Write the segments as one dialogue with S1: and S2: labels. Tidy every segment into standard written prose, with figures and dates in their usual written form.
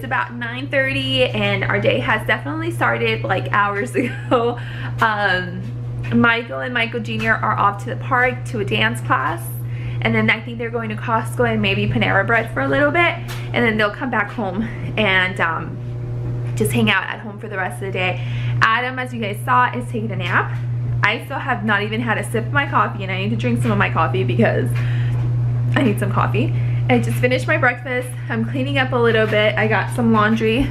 S1: about 9:30 and our day has definitely started like hours ago. Michael and Michael Jr. are off to the park to a dance class, and then I think they're going to Costco and maybe Panera Bread for a little bit, and then they'll come back home and just hang out at home for the rest of the day. Adam, as you guys saw, is taking a nap. I still have not even had a sip of my coffee, and I need to drink some of my coffee because I need some coffee. I just finished my breakfast. I'm cleaning up a little bit. I got some laundry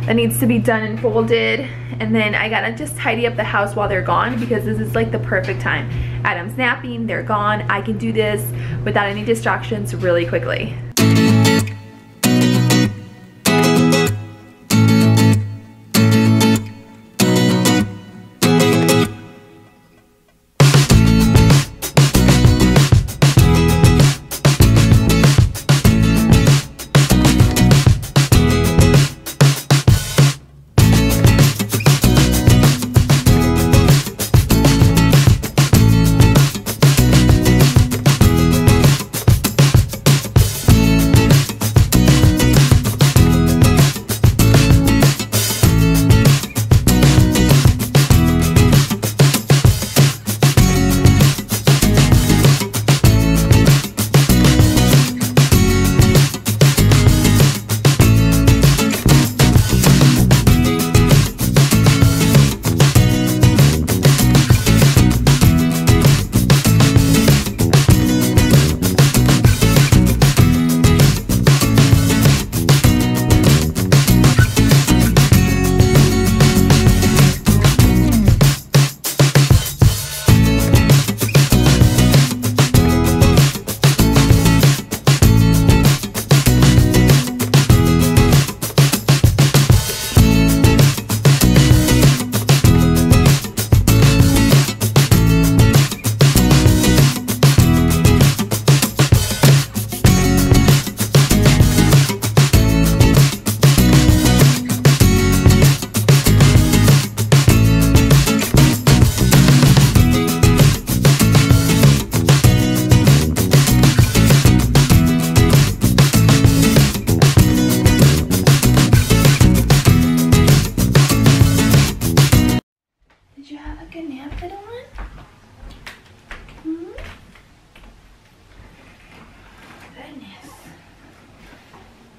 S1: that needs to be done and folded, and then I gotta just tidy up the house while they're gone because this is like the perfect time. Adam's napping, they're gone. I can do this without any distractions really quickly.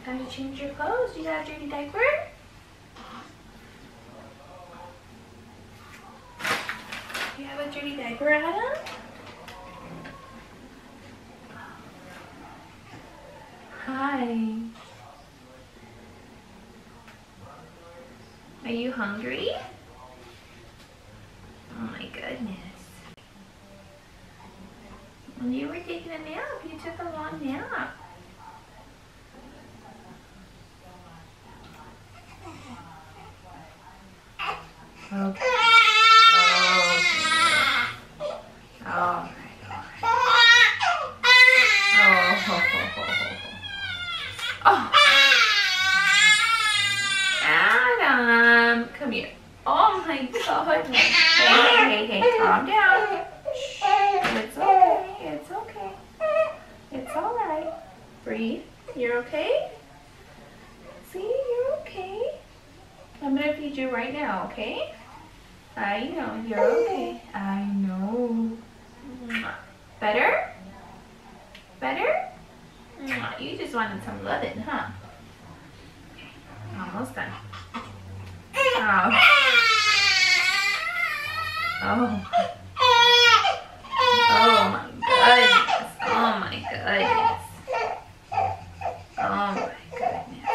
S1: Time to change your clothes. You got a dirty diaper? You have a dirty diaper, Adam? Hi. Are you hungry? Oh my goodness. When you were taking a nap, you took a long nap. Okay. Oh. Oh. Adam, come here. Oh my God. Hey, calm down. Shh. It's okay. It's okay. It's all right. Breathe. You're okay? See, you're okay. I'm gonna feed you right now, okay? I know, you're okay. I know. Better? Better? You just wanted some loving, huh? Almost done. Oh. Oh. Oh my goodness. Oh my goodness. Oh my goodness.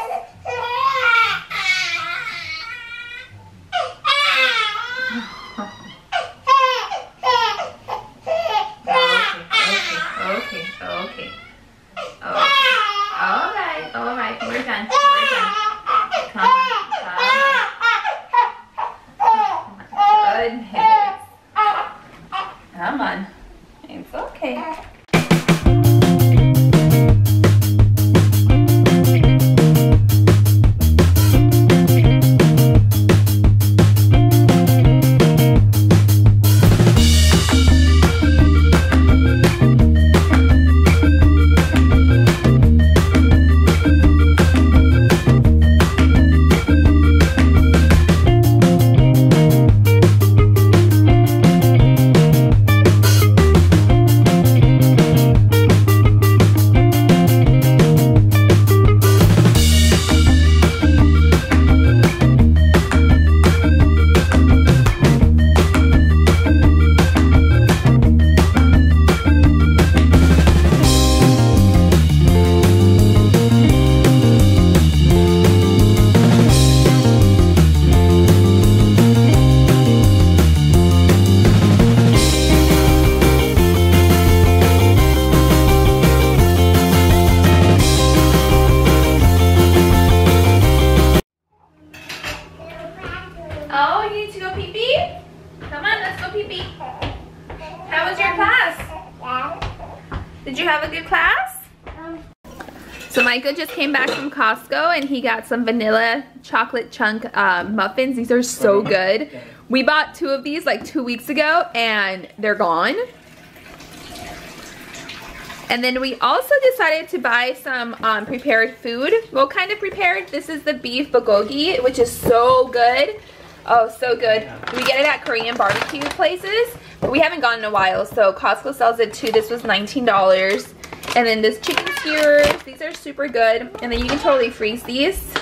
S1: Okay. All right. We're done. Come on. Oh my goodness. Come on. It's okay. have a good class? So Michael just came back from Costco and he got some vanilla chocolate chunk muffins. These are so good. We bought 2 of these like 2 weeks ago and they're gone. And then we also decided to buy some prepared food. Well, kind of prepared. This is the beef bulgogi, which is so good. Oh, so good. We get it at Korean barbecue places, but we haven't gone in a while, so Costco sells it too. This was $19. And then this chicken skewers, these are super good. And then you can totally freeze these.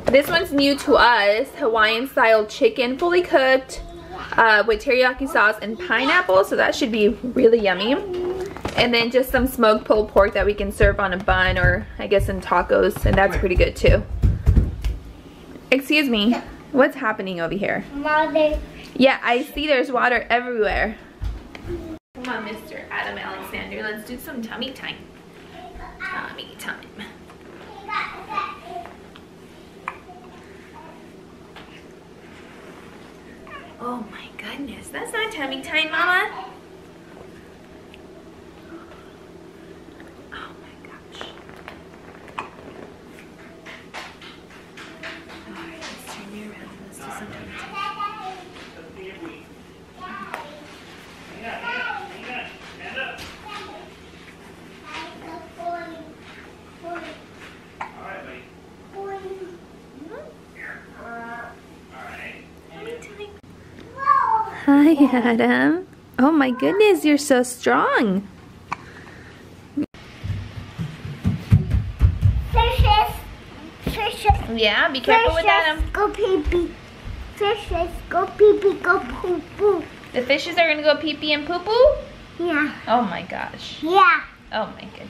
S1: This one's new to us, Hawaiian style chicken, fully cooked with teriyaki sauce and pineapple, so that should be really yummy. And then just some smoked pulled pork that we can serve on a bun or I guess in tacos, and that's pretty good too. Excuse me, what's happening over here?
S2: Mother.
S1: Yeah, I see there's water everywhere. Come on, Mr. Adam Alexander, let's do some tummy time. Tummy time. Oh my goodness, that's not tummy time, Mama. Oh my gosh. Alright, let's turn you around. Let's do some tummy time. Hi, Adam. Oh my goodness, you're so strong.
S2: Fishes. Fishes.
S1: Yeah, be careful with Adam.
S2: Go pee pee. Fishes. Go pee pee. Go poo poo.
S1: The fishes are gonna go pee pee and poo poo?
S2: Yeah.
S1: Oh my gosh.
S2: Yeah.
S1: Oh my goodness.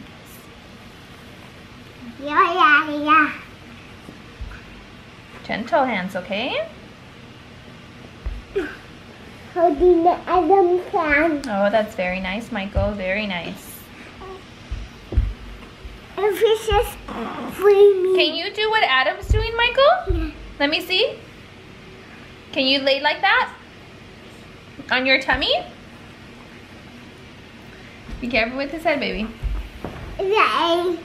S2: Yeah.
S1: Gentle hands, okay?
S2: Holding the Adam fan.
S1: Oh, that's very nice, Michael. Very nice.
S2: And fishes free me.
S1: Can you do what Adam's doing, Michael?
S2: Yeah.
S1: Let me see. Can you lay like that? On your tummy? Be careful with his head, baby.
S2: Yay.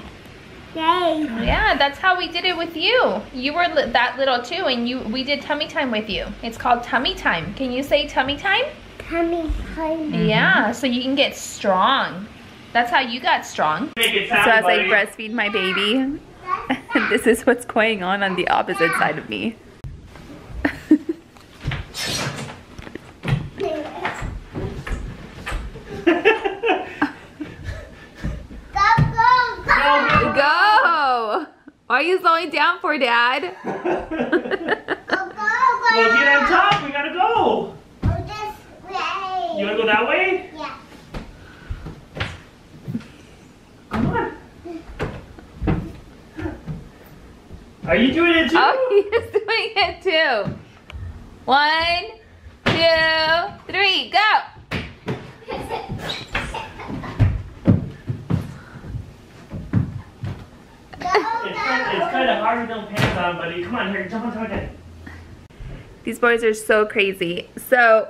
S1: Yeah, that's how we did it with you. You were that little too, and we did tummy time with you. It's called tummy time. Can you say tummy time?
S2: Tummy time.
S1: Yeah, so you can get strong. That's how you got strong. So as I breastfeed my baby, this is what's going on the opposite side of me. Go! Why are you slowing down for, Dad?
S2: Go.
S3: Well, get on top. We gotta go.
S2: Go this way.
S3: You wanna go that way?
S2: Yeah.
S3: Come on. Are you doing it too?
S1: Oh, he's doing it too. 1, 2, 3, go!
S3: It's kind of hard with no pants on, buddy. Come on, here, jump on top of it.
S1: These boys are so crazy. So,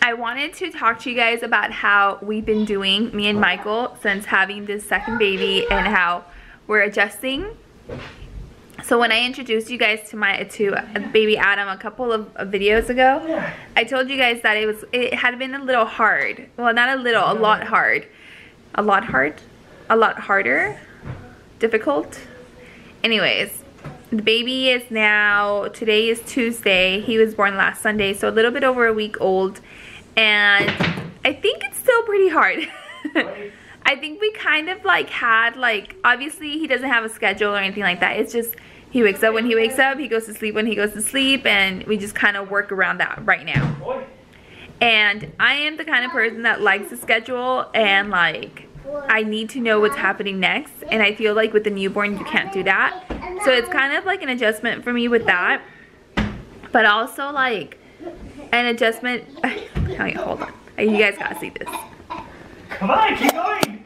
S1: I wanted to talk to you guys about how we've been doing, me and Michael, since having this second baby and how we're adjusting. So when I introduced you guys to baby Adam a couple of videos ago, I told you guys that it had been a little hard. Well, not a little, a lot hard. A lot harder. Difficult. Anyways, the baby is now, today is Tuesday. He was born last Sunday, so a little bit over a week old. And I think it's still pretty hard. I think we kind of had obviously he doesn't have a schedule or anything like that. It's just he wakes up when he wakes up, he goes to sleep when he goes to sleep, and we just kind of work around that right now. And I am the kind of person that likes a schedule, and I need to know what's happening next, and I feel like with the newborn you can't do that. So it's kind of like an adjustment for me with that, but also an adjustment. Okay, hold on, you guys gotta see this.
S3: Come on, keep going.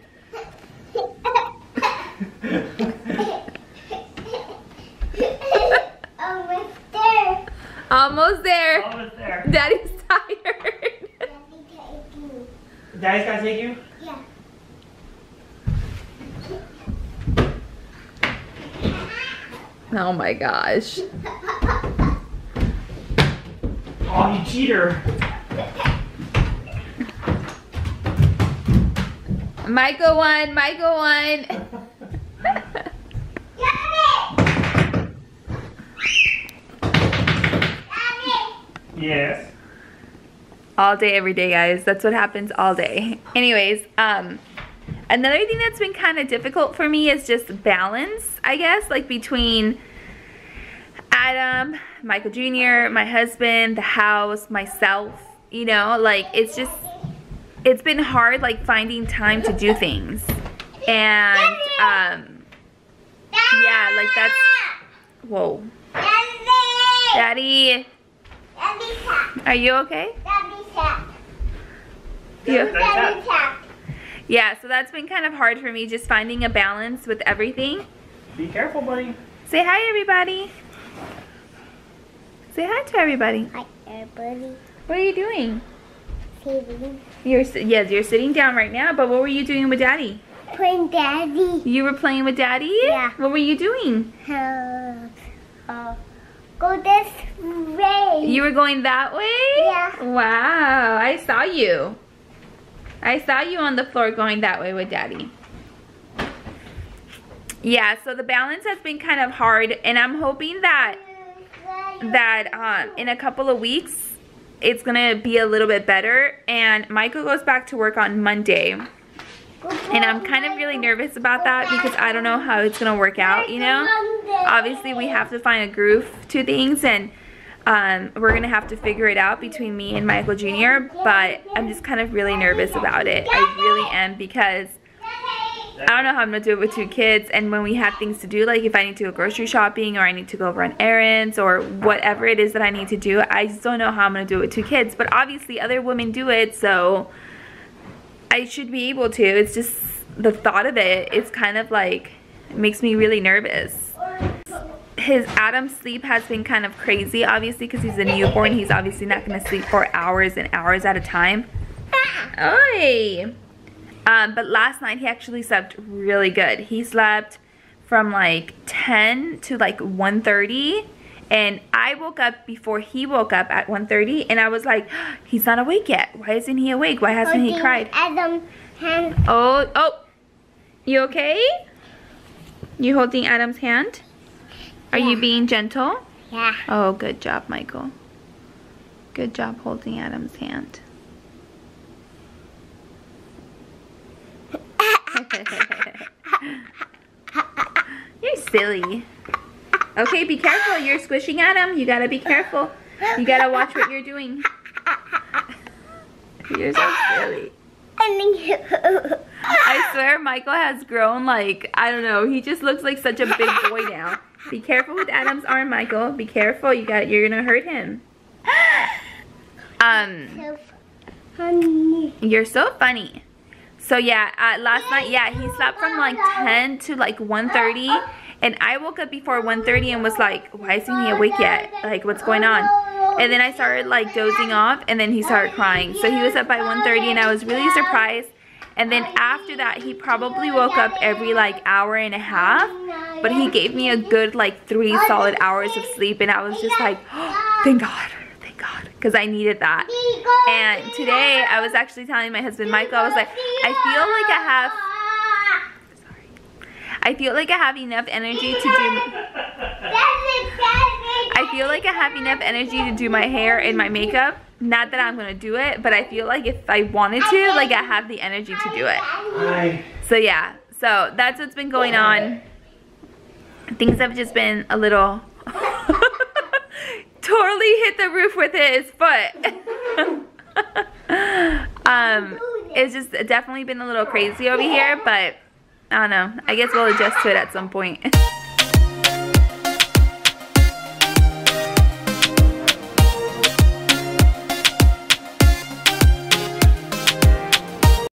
S1: Almost there.
S3: Almost there.
S1: Daddy's tired.
S3: Daddy's gotta take you?
S2: Yeah.
S1: Oh my gosh.
S3: Oh, you cheater.
S1: Michael won, Michael won.
S3: Yes.
S1: All day, every day, guys. That's what happens all day. Anyways, another thing that's been kind of difficult for me is just balance, I guess, like between Adam, Michael Jr., my husband, the house, myself, you know, like it's been hard, like finding time to do things. And, yeah, like that's, whoa. Daddy, are you okay? Yeah, so that's been kind of hard for me, just finding a balance with everything.
S3: Be careful, buddy.
S1: Say hi, everybody. Say hi to everybody.
S2: Hi, everybody.
S1: What are you doing?
S2: Sitting.
S1: You're sitting down right now, but what were you doing with Daddy?
S2: Playing Daddy.
S1: You were playing with Daddy?
S2: Yeah.
S1: What were you doing?
S2: Go this way.
S1: You were going that way?
S2: Yeah.
S1: Wow, I saw you. I saw you on the floor going that way with Daddy. Yeah, so the balance has been kind of hard, and I'm hoping that in a couple of weeks it's gonna be a little bit better. And Michael goes back to work on Monday, and I'm kind of really nervous about that because I don't know how it's gonna work out, you know. Obviously we have to find a groove to things, and we're gonna have to figure it out between me and Michael Jr., but I'm just kind of really nervous about it. I really am, because I don't know how I'm gonna do it with 2 kids, and when we have things to do, like if I need to go grocery shopping or I need to go run errands or whatever it is that I need to do, I just don't know how I'm gonna do it with 2 kids. But obviously other women do it, so I should be able to. It's just the thought of it, it's kind of like, it makes me really nervous. Adam's sleep has been kind of crazy, obviously, because he's a newborn. He's obviously not gonna sleep for hours and hours at a time. Oi! But last night he actually slept really good. He slept from like 10 to like 1:30, and I woke up before he woke up at 1:30, and I was like, he's not awake yet. Why isn't he awake? Why hasn't he cried?
S2: Adam's hand.
S1: Oh, you okay? You holding Adam's hand? Are you being gentle?
S2: Yeah.
S1: Oh, good job, Michael. Good job holding Adam's hand. You're silly. Okay, be careful. You're squishing Adam. You gotta be careful. You gotta watch what you're doing. You're so silly. I swear Michael has grown, like, I don't know. He just looks like such a big boy now. Be careful with Adam's arm, Michael. Be careful. You're gonna hurt him. You're so funny. So yeah, last night, yeah, he slept from like 10 to like 1:30, and I woke up before 1:30 and was like, why isn't he awake yet? Like, what's going on? And then I started like dozing off, and then he started crying. So he was up by 1:30, and I was really surprised. And then after that, he probably woke up every like hour and a half, but he gave me a good like 3 solid hours of sleep, and I was just like, oh, thank God. Because I needed that. And today I was actually telling my husband Michael, I was like, I feel like I have enough energy to do my hair and my makeup. Not that I'm gonna do it, but I feel like if I wanted to, like, I have the energy to do it. So yeah, so that's what's been going on. Things have just been a little totally hit the roof with his foot. It's just definitely been a little crazy over here, but I don't know. I guess we'll adjust to it at some point.